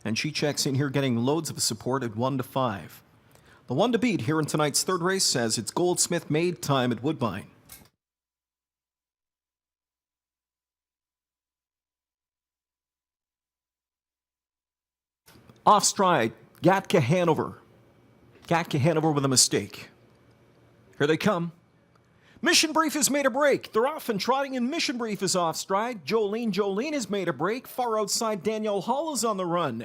And she checks in here getting loads of support at 1-5. The one to beat here in tonight's third race says it's Goldsmith Maid time at Woodbine. Off stride, Gatka Hanover. Gatka Hanover with a mistake. Here they come. Mission Brief has made a break. They're off and trotting, and Mission Brief is off stride. Jolene has made a break. Far outside, Danielle Hall is on the run.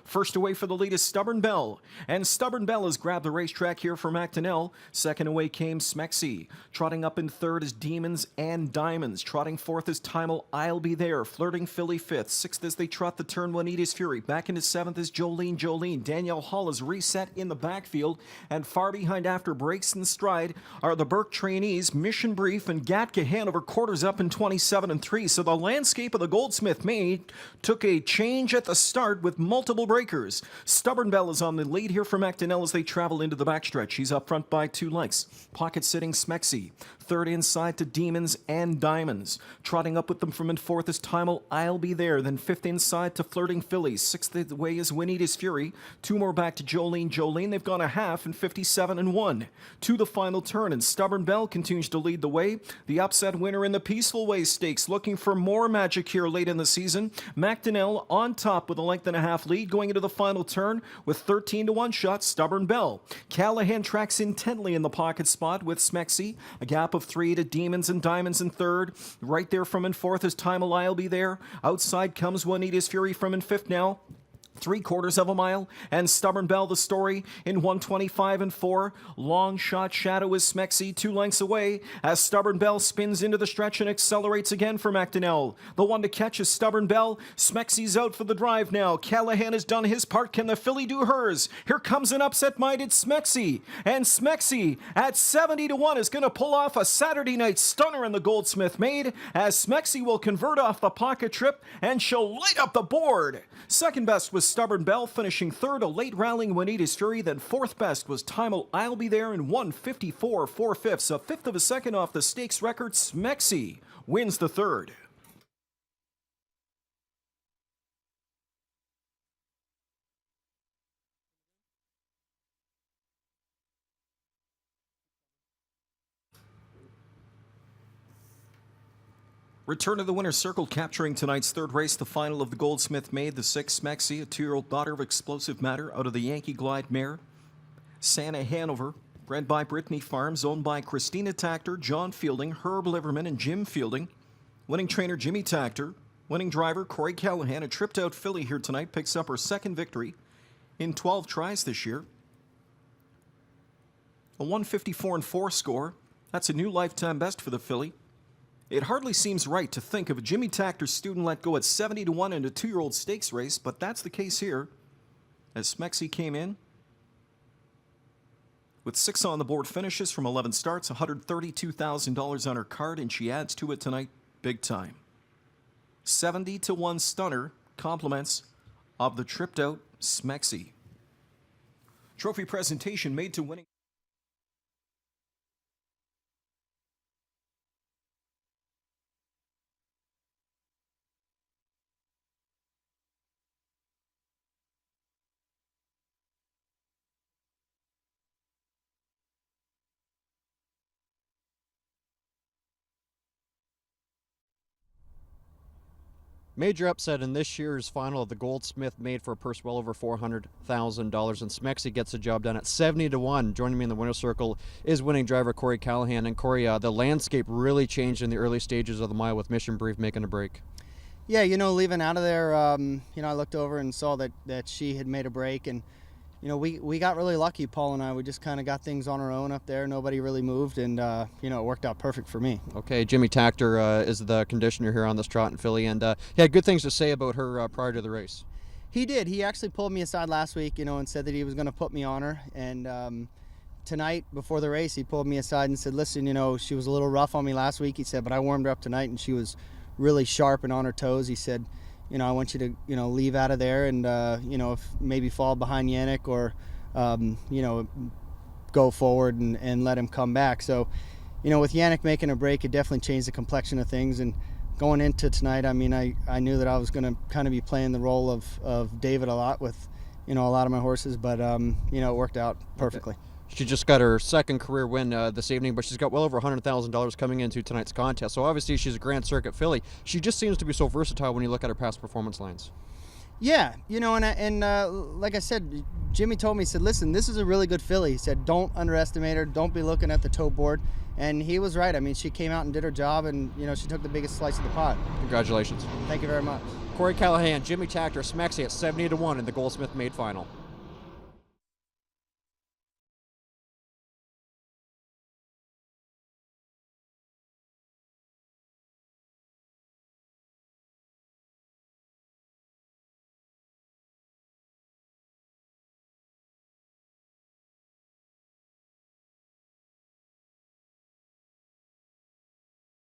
First away for the lead is Stubborn Belle, and Stubborn Belle has grabbed the racetrack here for McDonnell. Second away came Smexy. Trotting up in third is Demons and Diamonds. Trotting fourth is Timel, I'll Be There. Flirting Philly fifth. Sixth as they trot the turn one, Edie's Fury. Back into seventh is Jolene. Danielle Hall is reset in the backfield, and far behind after breaks in stride are the Burke trainees, Mission Brief and Gatka Hanover, quarters up in 27 and 3. So the landscape of the Goldsmith Maid took a change at the start with multiple breakers. Stubborn Belle is on the lead here for McDonnell as they travel into the backstretch. She's up front by 2 lengths. Pocket sitting Smexy. Third inside to Demons and Diamonds. Trotting up with them from in fourth is Timel, I'll Be There. Then fifth inside to Flirting Phillies. Sixth away is Winnie's Fury. 2 more back to Jolene. They've gone a half in 57 and 1. To the final turn, and Stubborn Belle continues to lead the way. The upset winner in the Peaceful Way Stakes, looking for more magic here late in the season. McDonnell on top with a length and a half lead going into the final turn with 13 to 1 shot, Stubborn Belle. Callahan tracks intently in the pocket spot with Smexy. A gap of 3 to Demons and Diamonds in third. Right there from in fourth is Timel, I'll Be There. Outside comes Juanita's Fury from in fifth now. 3/4 of a mile, and Stubborn Belle the story in 125 and 4. Long shot shadow is Smexy 2 lengths away as Stubborn Belle spins into the stretch and accelerates again for McDonnell. The one to catch is Stubborn Belle. Smexy's out for the drive now. Callahan has done his part. Can the filly do hers? Here comes an upset-minded Smexy, and Smexy at 70 to 1 is going to pull off a Saturday night stunner in the Goldsmith Maid as Smexy will convert off the pocket trip and she'll light up the board. Second best was Stubborn Belle, finishing third, a late rallying Juanita's Fury. Then fourth best was Timel, I'll Be There in 1:54 4/5. A fifth of a second off the stakes record. Smexy wins the third. Return to the winner's circle, capturing tonight's third race, the final of the Goldsmith Maid, the 6th Smexy, a 2-year-old daughter of Explosive Matter out of the Yankee Glide mare. Santa Hanover, bred by Brittany Farms, owned by Christina Tactor, John Fielding, Herb Liverman, and Jim Fielding. Winning trainer Jimmy Tactor, winning driver Corey Callahan. A tripped out filly here tonight picks up her second victory in 12 tries this year. A 154 and 4 score. That's a new lifetime best for the filly. It hardly seems right to think of a Jimmy Tactor student let go at 70 to 1 in a 2-year-old stakes race, but that's the case here. As Smexy came in with 6 on the board finishes from 11 starts, $132,000 on her card, and she adds to it tonight big time. 70 to 1 stunner, compliments of the tripped out Smexy. Trophy presentation made to winning. Major upset in this year's final of the Goldsmith Maid for a purse well over $400,000, and Smexy gets the job done at 70 to 1. Joining me in the winner's circle is winning driver Corey Callahan. And Corey, the landscape really changed in the early stages of the mile with Mission Brief making a break. Yeah, leaving out of there, I looked over and saw that she had made a break, and we got really lucky, Paul and I. We just kind of got things on our own up there. Nobody really moved, and it worked out perfect for me. Okay, Jimmy Tactor is the conditioner here on this trotting filly, and he had good things to say about her prior to the race. He did. He actually pulled me aside last week, and said that he was going to put me on her. And tonight, before the race, he pulled me aside and said, listen, she was a little rough on me last week. He said, but I warmed her up tonight, and she was really sharp and on her toes. He said, I want you to, leave out of there and, if maybe fall behind Yannick or, go forward and let him come back. So, with Yannick making a break, it definitely changed the complexion of things. And going into tonight, I mean, I knew that I was going to kind of be playing the role of David a lot with, a lot of my horses, but, it worked out perfectly. She just got her second career win this evening, but she's got well over $100,000 coming into tonight's contest. So obviously she's a Grand Circuit filly. She just seems to be so versatile when you look at her past performance lines. Yeah, and like I said, Jimmy told me, he said, listen, this is a really good filly. He said, don't underestimate her. Don't be looking at the toe board. And he was right. I mean, she came out and did her job, and, she took the biggest slice of the pie. Congratulations. Thank you very much. Corey Callahan, Jimmy Takter, Smexy at 70-1 in the Goldsmith Maid Final.